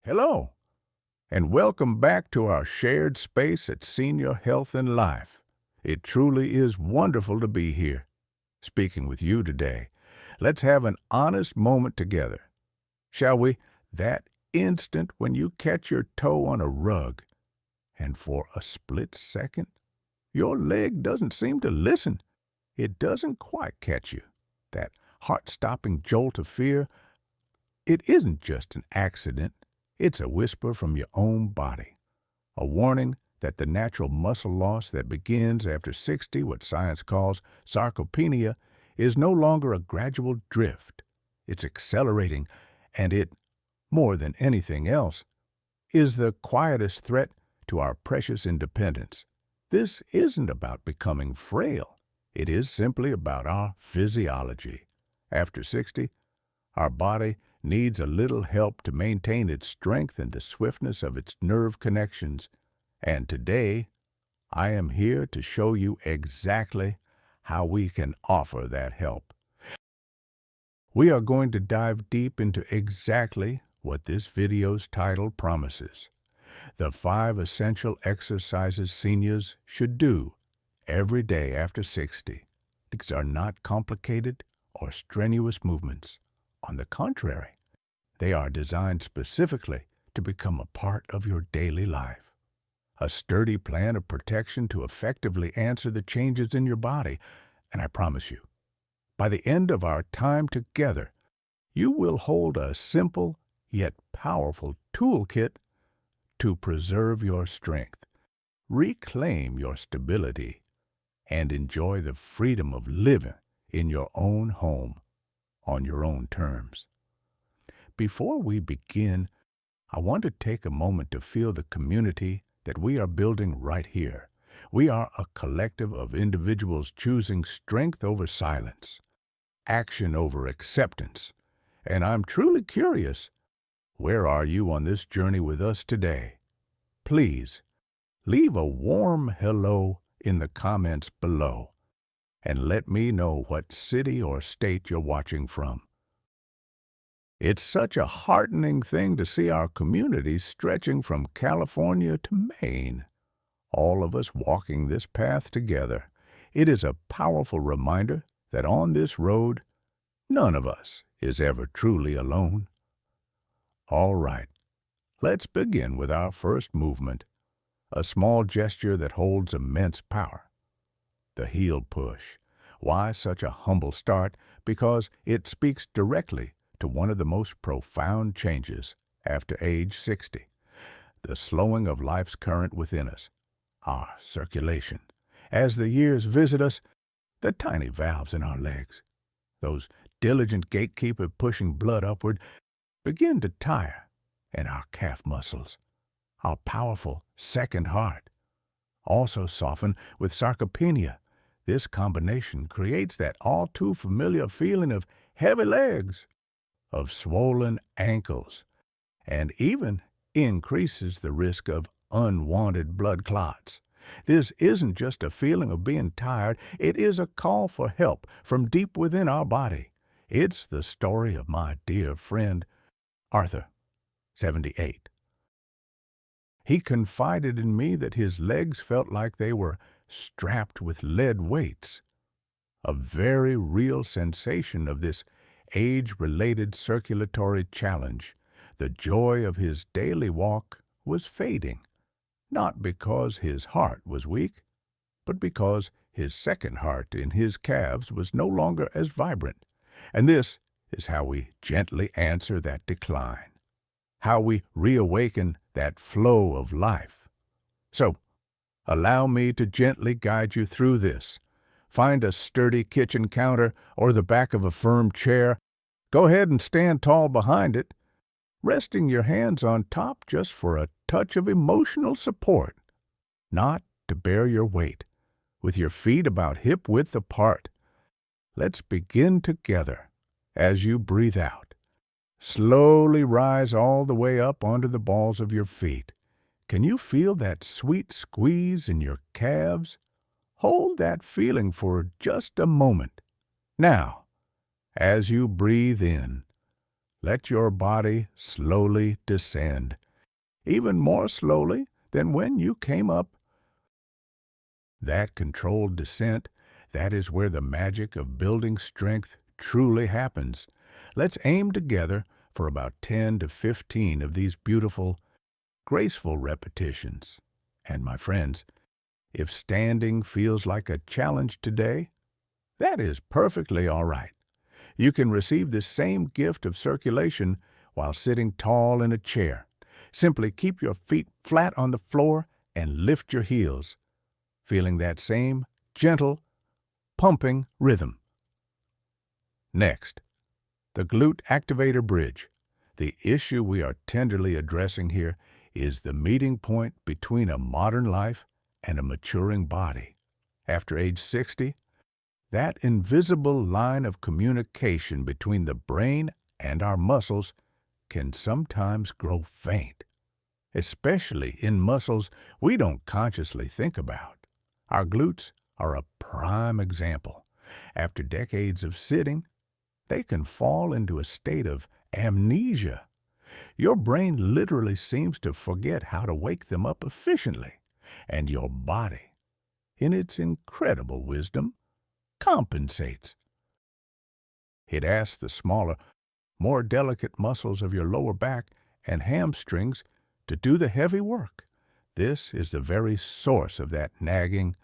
Hello, and welcome back to our shared space at Senior Health and Life. It truly is wonderful to be here, speaking with you today. Let's have an honest moment together, shall we? That instant when you catch your toe on a rug, and for a split second, your leg doesn't seem to listen. It doesn't quite catch you. That heart-stopping jolt of fear, it isn't just an accident. It's a whisper from your own body, a warning that the natural muscle loss that begins after 60, what science calls sarcopenia, is no longer a gradual drift. It's accelerating, and it, more than anything else, is the quietest threat to our precious independence. This isn't about becoming frail. It is simply about our physiology. After 60, our body needs a little help to maintain its strength and the swiftness of its nerve connections. And today, I am here to show you exactly how we can offer that help. We are going to dive deep into exactly what this video's title promises. The 5 essential exercises seniors should do every day after 60. These are not complicated or strenuous movements. On the contrary, they are designed specifically to become a part of your daily life. A sturdy plan of protection to effectively answer the changes in your body. And I promise you, by the end of our time together, you will hold a simple yet powerful toolkit to preserve your strength, reclaim your stability, and enjoy the freedom of living in your own home on your own terms. Before we begin, I want to take a moment to feel the community that we are building right here. We are a collective of individuals choosing strength over silence, action over acceptance. And I'm truly curious, where are you on this journey with us today? Please, leave a warm hello in the comments below, and let me know what city or state you're watching from. It's such a heartening thing to see our community stretching from California to Maine, all of us walking this path together. It is a powerful reminder that on this road, none of us is ever truly alone. All right, let's begin with our first movement, a small gesture that holds immense power. The heel push. Why such a humble start? Because it speaks directly to one of the most profound changes after age 60, the slowing of life's current within us, our circulation. As the years visit us, the tiny valves in our legs, those diligent gatekeepers pushing blood upward, begin to tire, and our calf muscles, our powerful second heart, also soften with sarcopenia. This combination creates that all-too-familiar feeling of heavy legs, of swollen ankles, and even increases the risk of unwanted blood clots. This isn't just a feeling of being tired, it is a call for help from deep within our body. It's the story of my dear friend, Arthur, 78. He confided in me that his legs felt like they were strapped with lead weights, a very real sensation of this age-related circulatory challenge. The joy of his daily walk was fading, not because his heart was weak, but because his second heart in his calves was no longer as vibrant. And this is how we gently answer that decline, how we reawaken that flow of life. So, allow me to gently guide you through this. Find a sturdy kitchen counter or the back of a firm chair. Go ahead and stand tall behind it, resting your hands on top just for a touch of emotional support, not to bear your weight, with your feet about hip-width apart. Let's begin together. As you breathe out, slowly rise all the way up onto the balls of your feet. Can you feel that sweet squeeze in your calves? Hold that feeling for just a moment. Now, as you breathe in, Let your body slowly descend, even more slowly than when you came up. That controlled descent, that is where the magic of building strength truly happens. Let's aim together for about 10 to 15 of these beautiful, graceful repetitions. And my friends, if standing feels like a challenge today, that is perfectly all right. You can receive this same gift of circulation while sitting tall in a chair. Simply keep your feet flat on the floor and lift your heels, feeling that same gentle, pumping rhythm. Next, the glute activator bridge. The issue we are tenderly addressing here is the meeting point between a modern life and a maturing body. After age 60, that invisible line of communication between the brain and our muscles can sometimes grow faint, especially in muscles we don't consciously think about. Our glutes are a prime example. After decades of sitting, they can fall into a state of amnesia. Your brain literally seems to forget how to wake them up efficiently, and your body, in its incredible wisdom, compensates. It asks the smaller, more delicate muscles of your lower back and hamstrings to do the heavy work. This is the very source of that nagging,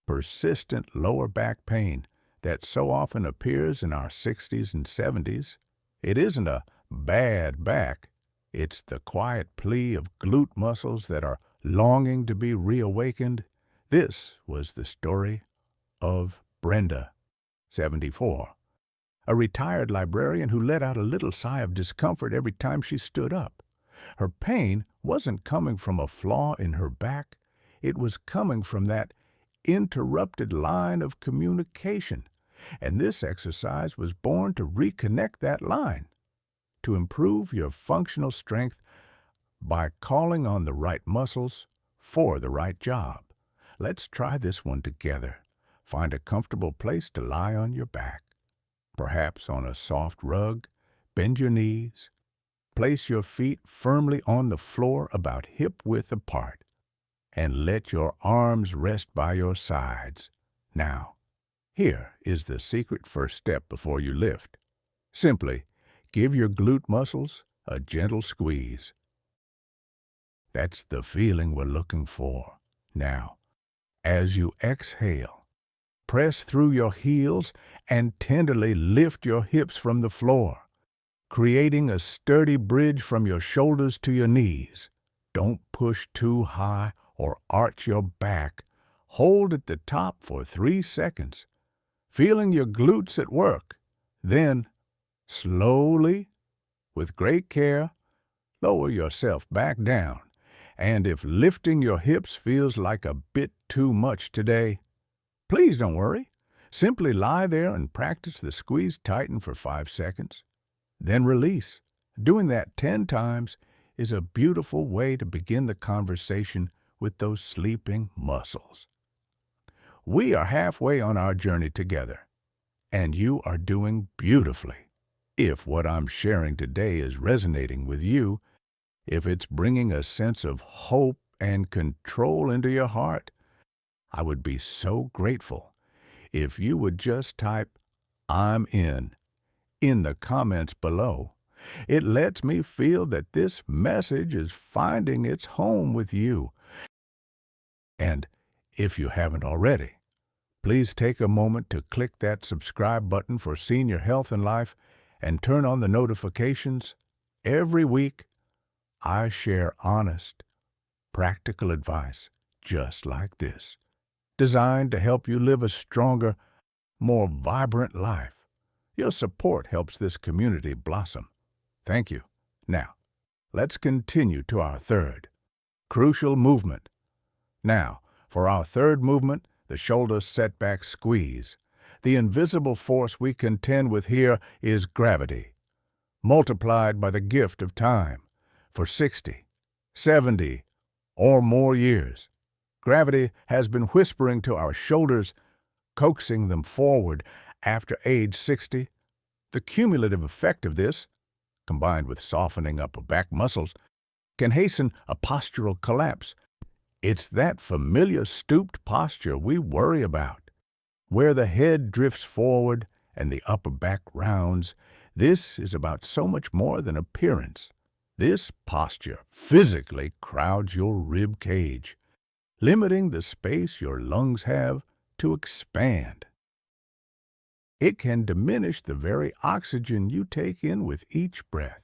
persistent lower back pain that so often appears in our 60s and 70s. It isn't a bad back. It's the quiet plea of glute muscles that are longing to be reawakened. This was the story of Brenda, 74, a retired librarian who let out a little sigh of discomfort every time she stood up. Her pain wasn't coming from a flaw in her back. It was coming from that interrupted line of communication. And this exercise was born to reconnect that line, to improve your functional strength by calling on the right muscles for the right job. Let's try this one together. Find a comfortable place to lie on your back, perhaps on a soft rug. Bend your knees. Place your feet firmly on the floor about hip-width apart, and let your arms rest by your sides. Now, here is the secret first step before you lift. Simply give your glute muscles a gentle squeeze. That's the feeling we're looking for. Now, as you exhale, press through your heels and tenderly lift your hips from the floor, creating a sturdy bridge from your shoulders to your knees. Don't push too high or arch your back. Hold at the top for 3 seconds, feeling your glutes at work. Then, slowly, with great care, lower yourself back down. And if lifting your hips feels like a bit too much today, please don't worry. Simply lie there and practice the squeeze tighten for 5 seconds. Then release. Doing that 10 times is a beautiful way to begin the conversation with those sleeping muscles. We are halfway on our journey together, and you are doing beautifully. If what I'm sharing today is resonating with you, if it's bringing a sense of hope and control into your heart, I would be so grateful if you would just type "I'm in the comments below. It lets me feel that this message is finding its home with you. And if you haven't already, please take a moment to click that subscribe button for Senior Health and Life and turn on the notifications. Every week, I share honest, practical advice just like this, designed to help you live a stronger, more vibrant life. Your support helps this community blossom. Thank you. Now, let's continue to our third, crucial movement. Now, for our third movement, the shoulder setback squeeze. The invisible force we contend with here is gravity, multiplied by the gift of time. For 60, 70, or more years, gravity has been whispering to our shoulders, coaxing them forward. After age 60, the cumulative effect of this combined with softening upper back muscles, can hasten a postural collapse. It's that familiar stooped posture we worry about, where the head drifts forward and the upper back rounds. This is about so much more than appearance. This posture physically crowds your rib cage, limiting the space your lungs have to expand. It can diminish the very oxygen you take in with each breath,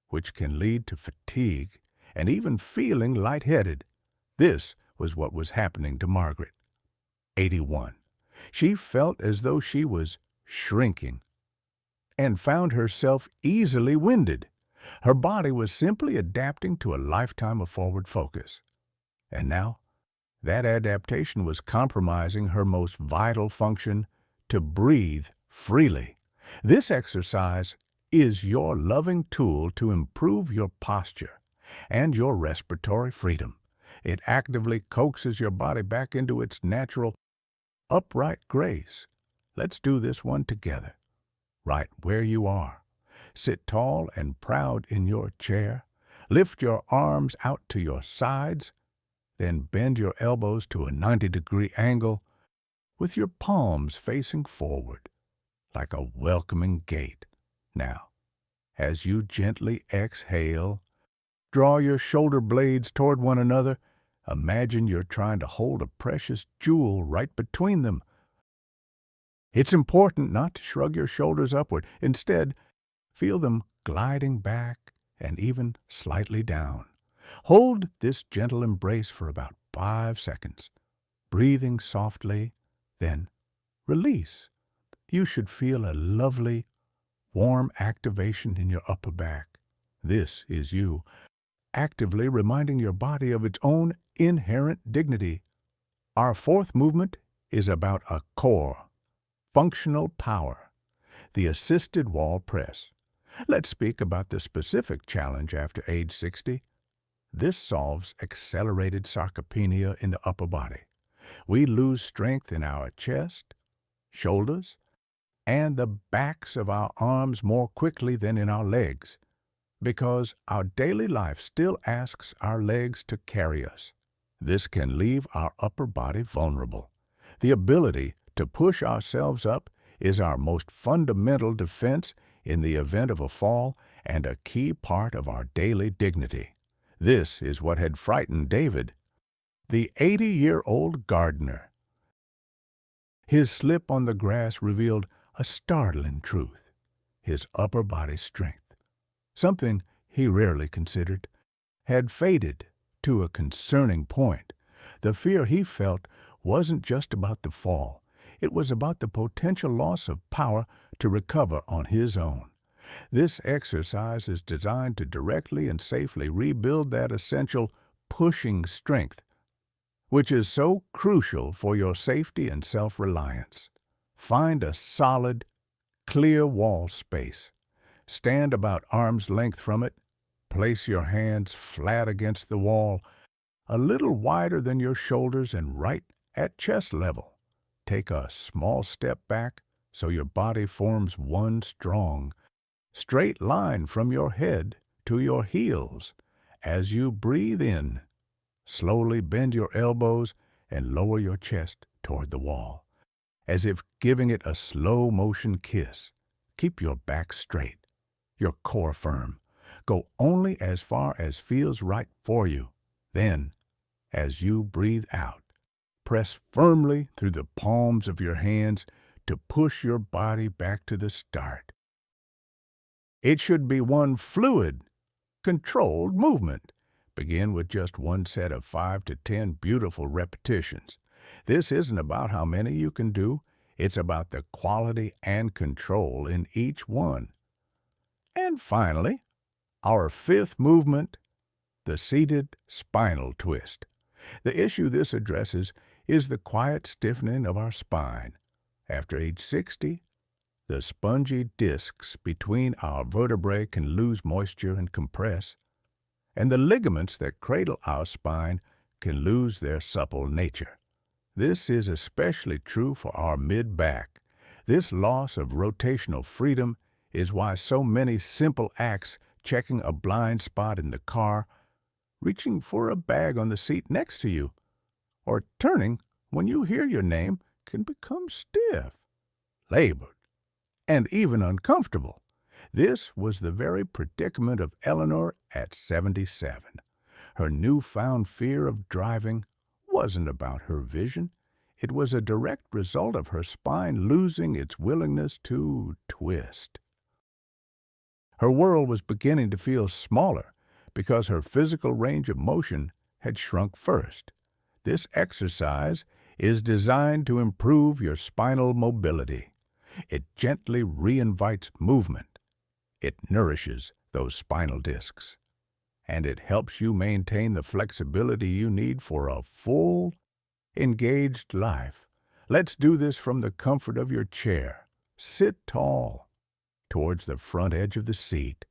which can lead to fatigue and even feeling lightheaded. This was what was happening to Margaret, 81. She felt as though she was shrinking and found herself easily winded. Her body was simply adapting to a lifetime of forward focus. And now, that adaptation was compromising her most vital function, to breathe freely. This exercise is your loving tool to improve your posture and your respiratory freedom. It actively coaxes your body back into its natural, upright grace. Let's do this one together. Right where you are. Sit tall and proud in your chair. Lift your arms out to your sides. Then bend your elbows to a 90-degree angle with your palms facing forward like a welcoming gate. Now, as you gently exhale, draw your shoulder blades toward one another. Imagine you're trying to hold a precious jewel right between them. It's important not to shrug your shoulders upward. Instead, feel them gliding back and even slightly down. Hold this gentle embrace for about 5 seconds, breathing softly, then release. You should feel a lovely, warm activation in your upper back. This is you, actively reminding your body of its own inherent dignity. Our fourth movement is about a core, functional power, the assisted wall press. Let's speak about the specific challenge after age 60. This solves accelerated sarcopenia in the upper body. We lose strength in our chest, shoulders, and the backs of our arms more quickly than in our legs, because our daily life still asks our legs to carry us. This can leave our upper body vulnerable. The ability to push ourselves up is our most fundamental defense in the event of a fall and a key part of our daily dignity. This is what had frightened David, the 80-year-old gardener. His slip on the grass revealed a startling truth. His upper body strength, something he rarely considered, had faded to a concerning point. The fear he felt wasn't just about the fall. It was about the potential loss of power to recover on his own. This exercise is designed to directly and safely rebuild that essential pushing strength, which is so crucial for your safety and self-reliance. Find a solid, clear wall space. Stand about arm's length from it. Place your hands flat against the wall, a little wider than your shoulders and right at chest level. Take a small step back so your body forms one strong, straight line from your head to your heels. As you breathe in, slowly bend your elbows and lower your chest toward the wall, as if giving it a slow-motion kiss. Keep your back straight, your core firm. Go only as far as feels right for you. Then, as you breathe out, press firmly through the palms of your hands to push your body back to the start. It should be one fluid, controlled movement. Begin with just one set of 5 to 10 beautiful repetitions. This isn't about how many you can do. It's about the quality and control in each one. And finally, our fifth movement, the seated spinal twist. The issue this addresses is the quiet stiffening of our spine. After age 60, the spongy discs between our vertebrae can lose moisture and compress, and the ligaments that cradle our spine can lose their supple nature. This is especially true for our mid-back. This loss of rotational freedom is why so many simple acts, checking a blind spot in the car, reaching for a bag on the seat next to you, or turning when you hear your name, can become stiff, labored, and even uncomfortable. This was the very predicament of Eleanor at 77. Her newfound fear of driving wasn't about her vision. It was a direct result of her spine losing its willingness to twist. Her world was beginning to feel smaller because her physical range of motion had shrunk first. This exercise is designed to improve your spinal mobility. It gently reinvites movement. It nourishes those spinal discs. And it helps you maintain the flexibility you need for a full, engaged life. Let's do this from the comfort of your chair. Sit tall towards the front edge of the seat,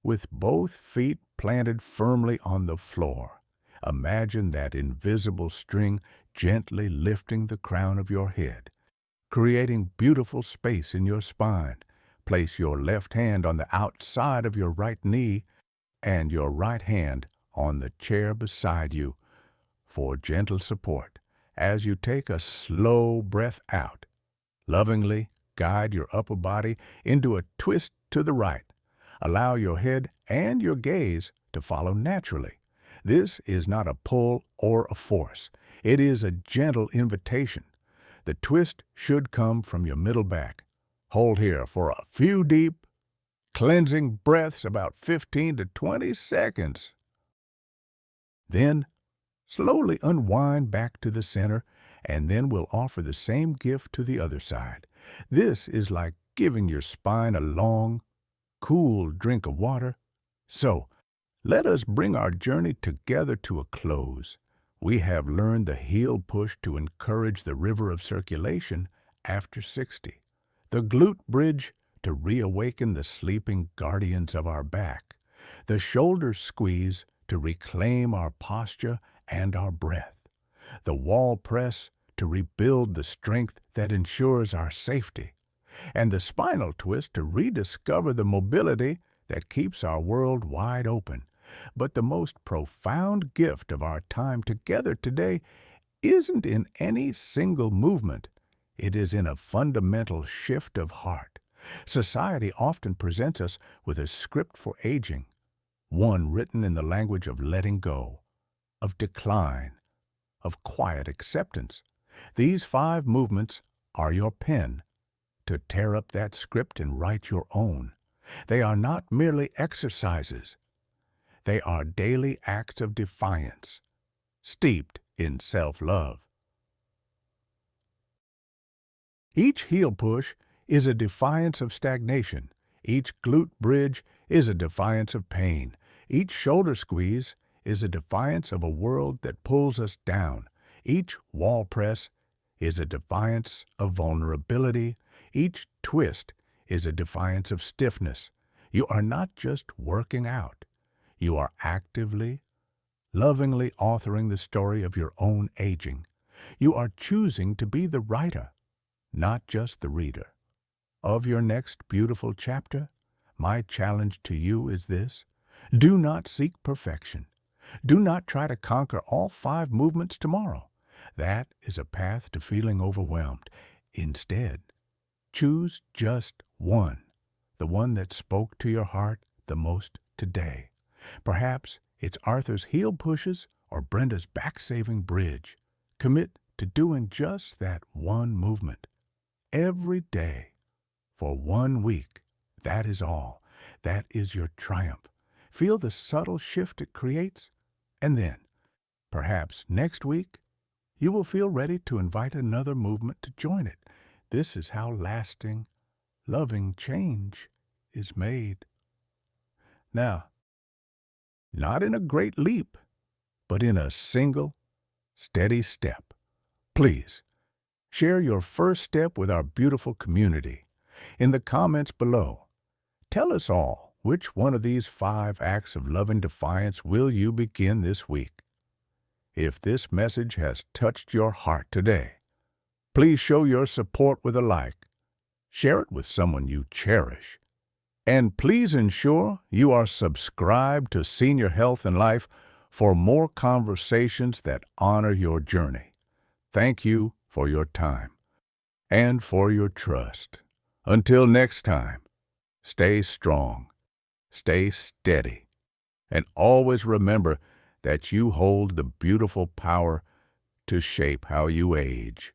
with both feet planted firmly on the floor. Imagine that invisible string gently lifting the crown of your head, creating beautiful space in your spine. Place your left hand on the outside of your right knee and your right hand on the chair beside you for gentle support. As you take a slow breath out, lovingly guide your upper body into a twist to the right. Allow your head and your gaze to follow naturally. This is not a pull or a force. It is a gentle invitation. The twist should come from your middle back. Hold here for a few deep, cleansing breaths, about 15 to 20 seconds. Then, slowly unwind back to the center, and then we'll offer the same gift to the other side. This is like giving your spine a long, cool drink of water. So, let us bring our journey together to a close. We have learned the heel push to encourage the river of circulation after 60, the glute bridge to reawaken the sleeping guardians of our back, the shoulder squeeze to reclaim our posture and our breath, the wall press to rebuild the strength that ensures our safety, and the spinal twist to rediscover the mobility that keeps our world wide open. But the most profound gift of our time together today isn't in any single movement. It is in a fundamental shift of heart. Society often presents us with a script for aging, one written in the language of letting go, of decline, of quiet acceptance. These 5 movements are your pen to tear up that script and write your own. They are not merely exercises. They are daily acts of defiance, steeped in self-love. Each heel push is a defiance of stagnation. Each glute bridge is a defiance of pain. Each shoulder squeeze is a defiance of a world that pulls us down. Each wall press is a defiance of vulnerability. Each twist is a defiance of stiffness. You are not just working out. You are actively, lovingly authoring the story of your own aging. You are choosing to be the writer, not just the reader, of your next beautiful chapter. My challenge to you is this: do not seek perfection. Do not try to conquer all 5 movements tomorrow. That is a path to feeling overwhelmed. Instead, choose just one, the one that spoke to your heart the most today. Perhaps it's Arthur's heel pushes or Brenda's back-saving bridge. Commit to doing just that one movement every day for 1 week. That is all. That is your triumph. Feel the subtle shift it creates, and then, perhaps next week, you will feel ready to invite another movement to join it. This is how lasting, loving change is made. Now, not in a great leap, but in a single, steady step. Please, share your first step with our beautiful community. In the comments below, tell us all which one of these 5 acts of loving defiance will you begin this week. If this message has touched your heart today, please show your support with a like. Share it with someone you cherish. And please ensure you are subscribed to Senior Health and Life for more conversations that honor your journey. Thank you for your time and for your trust. Until next time, stay strong, stay steady, and always remember that you hold the beautiful power to shape how you age.